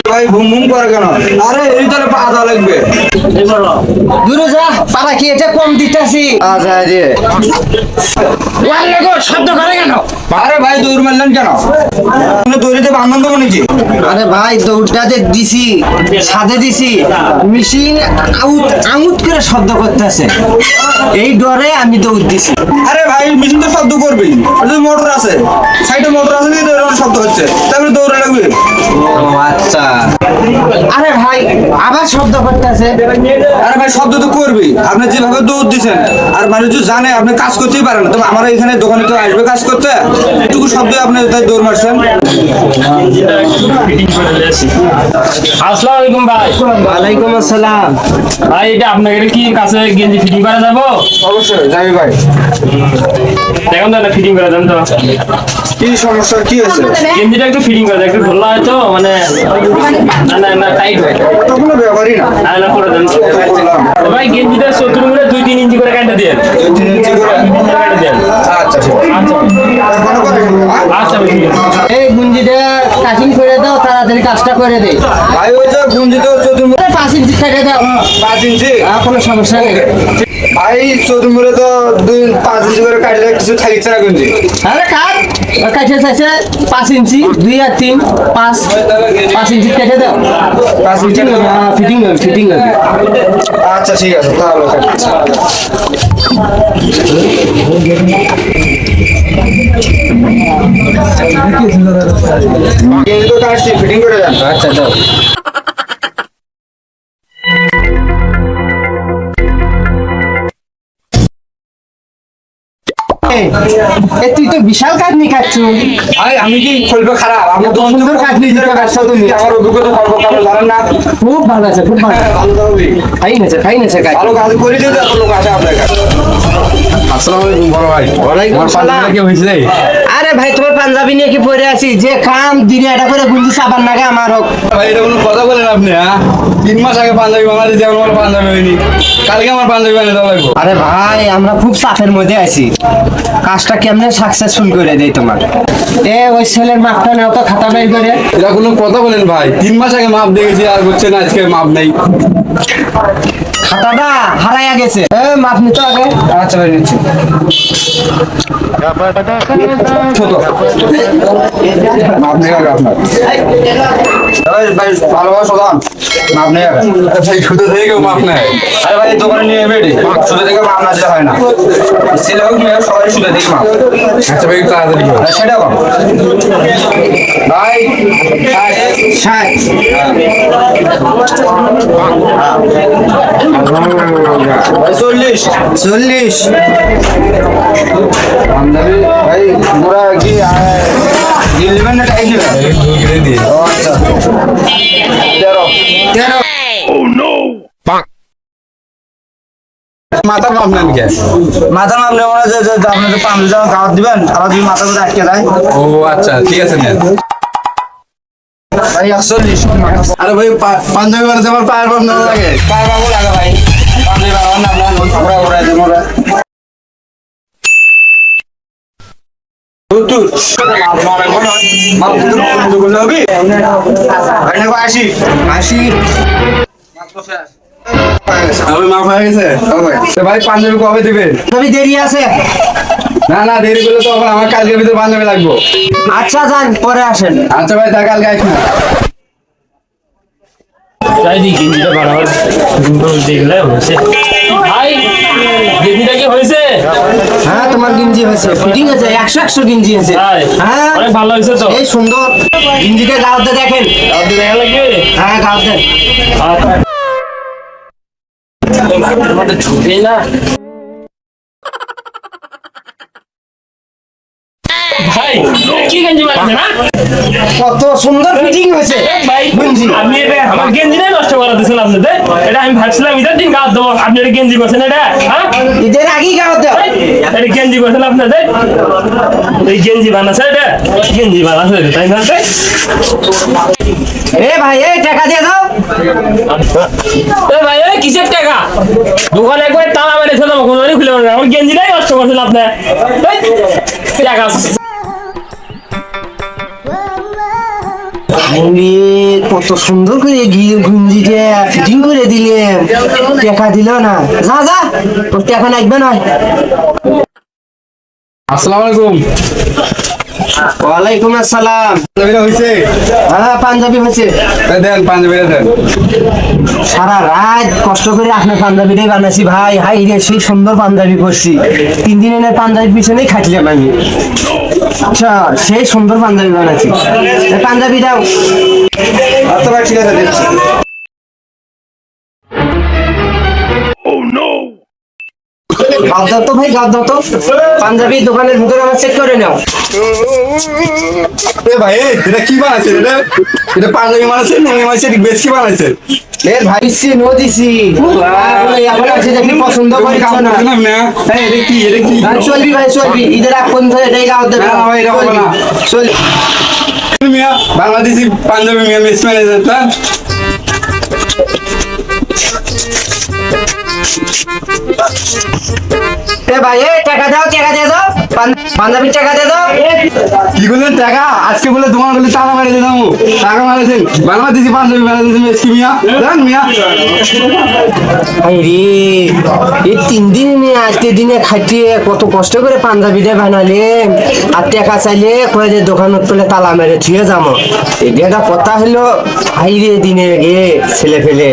ভাই ঘুম ঘুম করে কেন? আরে এই তাহলে পাতা লাগবে। দূরে যা, পাড়া কি এটা কম দিতেছি। আচ্ছা রে ওয়ালে গো শব্দ করে কেন? আরে ভাই দৌড় মারলেন কেন? দৌড়িতে বান্ধন দেবো নাকি? আরে ভাই দৌড়টা যে দিছি, সাদে দিছি, মেশিন আউট করে শব্দ করতেছে, এই ডরে আমি দৌড় দিছি। আরে ভাই মেশিন তো শব্দ করবেই, মোটর আছে, সাইডে মোটর আছে দিয়ে দৌড়ানোর শব্দ হচ্ছে, তারপরে দৌড়া লাগবে। ও আচ্ছা। আরে ভাই আবার শব্দ করতেছে। আরে ভাই শব্দ তো করবেই, আপনি যেভাবে দৌড় দিচ্ছেন আর মানুষ যদি জানে আপনি কাজ করতেই পারেন না, তো আমার এখানে দোকানে তো আসবে কাজ করতে, এটুকু শব্দে আপনি তাই দৌড় মারছেন। আসসালামু আলাইকুম ভাই। ওয়ালাইকুম আসসালাম। ভাই এটা আপনাকে কি কাছে গেঞ্জি ফিটিং করা যাবো? অবশ্যই যাবি ভাই। দেখুন তো একটা ফিটিং করে দেন তো। কি সমস্যা, কি হয়েছে? গেঞ্জিটা একটু ফিটিং করে দেন, একটু ঢোলা হয় তো মানে না টাইট হয়। তো কোনো ব্যাপারই না। না করে দেন তো। ভাই গেঞ্জিটা 70 মিটার 2-3 ইঞ্চি করে কাটে দেন। 2-3 ইঞ্চি করে কাটে দেন। আচ্ছা ঠিক আছে। আচ্ছা কোনো কথা নেই, হ্যাঁ? আচ্ছা ভাই, ঠিক আছে। এই গুঞ্জিটা কাটিং করে দাও, তাড়াতাড়ি কাজটা করে দে। ভাই ওই যে গুঞ্জি তো 5 ইঞ্চি কেটে দাও। 5 ইঞ্চি। কোনো সমস্যা নেই। ভাই চতুর্মুরে তো 5 ইঞ্চি করে কাটলে কিছু থাকছে না গুঞ্জি। আরে কাট, কাটে চাইছে 5 ইঞ্চি, 2 আর 3 5 ইঞ্চি কেটে দাও। 5 ইঞ্চি। ফিটিং হবে। আচ্ছা ঠিক আছে তাহলে গেঞ্জি তো কাটছি, ফিটিং করে দেন। আচ্ছা দাও। তুই তো বিশাল কাটনি খাচ্ছ। ভাই আমি কি খুলবে খারাপ? আমি তো সুন্দর কাটনি দিতে পারছো তুমি। আমার অভিজ্ঞতা খবর কাপড় জানেন না। খুব ভালো আছে, খুব ভালো। ভালো তো হবে। খাই নেছে কাজ। ভালো কাজ করে দিতে এত লোক আছে আপনার কাছে। আসসালামু আলাইকুম বড় ভাই। ওয়ালাইকুম আমার সালাম। পাঞ্জাবিটা কি হয়েছে? আরে ভাই তোমার পাঞ্জাবি নিয়ে কি পরে আছি, যে কাম দিনে এটা করে গুঞ্জি সাবান নাগে আমার হোক। ভাই এটা কোনো কথা বলেন আপনি? হ্যাঁ 3 মাস আগে পাঞ্জাবি বানাতে যে আমার পাঞ্জাবি হয়নি, কালকে আমার পাঞ্জাবি বানিয়ে দেওয়া লাগবে। আরে ভাই আমরা খুব চাপের মধ্যে আছি, কাজটা কেমনে সাকসেসফুল করে দেই তোমার। ওই ছেলের মাপটা নাও তো, খাতা বের করে। এটা কোনো কথা বলেন ভাই? 3 মাস আগে মাপ দেখেছি আর হচ্ছে না, আজকে মাপ নেই। খাতাটা হারাইয়া গেছে, মাপ নিতে আগে। আচ্ছা ভাই নিচ্ছি। ছোট মাপ নেই আগে আপনার। ভাই ভাই ভালোভাবে শোধান, মাপ নেই আগে। ভাই শুধু থেকে কেউ মাপ নেয়? আরে ভাই দোকানে নিয়ে বেড়ি শুধু থেকে মাপ না দিলে হয় না। ছেলে হোক মেয়ে হোক সবাই শুধু দেখি মাপ। আচ্ছা ভাই একটু তাড়াতাড়ি করো। সেটা কম ভাই 60। ভাই 40। 40। পাঞ্জাবি ভাই মোরা কি গিল নেবেন না টাইট নেবেন? এই ঢুকিয়ে দিয়ে। ও আচ্ছা 13। 13। মাথার মাপ নেন কে? মাথার মাপ নেবো না, যে আপনাদের পাঞ্জাবি যখন কাগজ দিবেন আবার যদি মাথার মধ্যে আটকে যায়। ও আচ্ছা ঠিক আছে নেন। ভাই 41। আরে ভাই পাঞ্জাবি বানাতে আমার পায়ের মাপ নেওয়া লাগে। পায়ে পাবো লাগে ভাই, পাঞ্জাবি বানাবেন না আপনার আমরা ঘুরাই দেবো ওরা। 70 মাপ কিন্তু বন্ধ করলে হবে। ভাই নেবো 80। 80। মাত্র শেষ। আমার মাপ হয়ে গেছে। তো ভাই পাঞ্জাবি কবে দিবেন? তবে দেরি আছে। না দেরি করলে তো আবার আমার কালকের ভিতরে পাঞ্জাবি লাগবে। আচ্ছা যান, পরে আসেন। আচ্ছা ভাই তা কালকে আসুন। তাই দি গেঞ্জিটা বানাবার দেখলে হয়েছে। ভাই গেঞ্জিটা কি হয়েছে? হ্যাঁ তোমার গেঞ্জি হয়েছে, ফিটিং আছে, 100 গেঞ্জি আছে। তাই? হ্যাঁ অনেক ভালো হয়েছে তো। এই সুন্দর গেঞ্জিটা গাওতে দেখেন। আপনি দেখা লাগবে? হ্যাঁ গাওতে। আচ্ছা মধ্যে ঢুকেই না। ভাই কি গেঞ্জি বানাচ্ছে না? কত সুন্দর ফিটিং হয়েছে ভাই গেঞ্জি। আপনি এটা আমার গেঞ্জিটাই নষ্ট করে দিয়েছেন আপনাদের। এটা আমি ভাবছিলাম ঈদের দিন গাছ দেবো, আপনি এটা গেঞ্জি করছেন এটা? হ্যাঁ ঈদের আগেই গাওতে। এটা গেঞ্জি করছেন আপনাদের? এই গেঞ্জি বানাচ্ছে এটা? গেঞ্জি বানাচ্ছে তাই না? ভাই এই টাকা দিয়ে দাও। ভাই এই কিসের টাকা? দোকানে একবার তালা মেরেছে তো কোনোদিনই খুলে পারবে না। আমার গেঞ্জিটাই নষ্ট করছেন আপনার। টাকা আরে কত সুন্দর করে গুঞ্জিটা ফিটিং করে দিলেন, টাকা দিল না। যা যা, তোর টাকা লাগবে না। আসসালামু আলাইকুম। ওয়ালাইকুম আসসালাম। পাঞ্জাবিটা হয়েছে? হ্যাঁ পাঞ্জাবি হয়েছে। দেন পাঞ্জাবিটা দেন। সারা রাত কষ্ট করে আপনার পাঞ্জাবিটাই বানাইছি ভাই। হাই রে, সেই সুন্দর পাঞ্জাবি করছি। 3 দিন এনে পাঞ্জাবির পিছনেই খাটলাম আমি। আচ্ছা, সেই সুন্দর পাঞ্জাবি বানাইছি। পাঞ্জাবি দাও। আচ্ছা ভাই ঠিক আছে দিচ্ছি। গাদ দাও তো ভাই, গাদ দাও তো। পাঞ্জাবি দোকানের ভিতরে আমার চেক করে নাও। এ ভাই এটা কি বানাইছে? এটা পাঞ্জাবি বানাইছে না আমি মাইছে বেশ কি বানাইছে? এ ভাই দিছি, নো দিছি। এখন আছে দেখি পছন্দ করিস না। এটা কি ভাই চলবি, ভাই চলবি। ঈদের আগ পর্যন্ত এটাই গাও দেবে। না, ভাই, এটা হবে না। চলবি। মিয়া বাংলাদেশি পাঞ্জাবি মিয়া মিস ম্যানেজার তা এ ভাই, এ টাকা দাও, টাকা দিয়ে দাও। পাঞ্জাবির টাকা দিয়ে দাও। কি করলেন টাকা? আজকে বলে তোমার বলে টাকা মেরে দিলাম, টাকা মারেছেন। বাংলাদেশি পাঞ্জাবি বানাইছেন মিসকি মিয়া, দেন মিয়া। ভাই রে, এই 3 দিন নিয়ে আজকে দিনে খাটিয়ে কত কষ্ট করে পাঞ্জাবিটা বানালে, আর টাকা চাইলে কয়ে যে দোকানত পেলে তালা মেরে থুয়ে যাবো। এটা একটা কথা হলো। ভাই রে, দিনে গে ছেলে ফেলে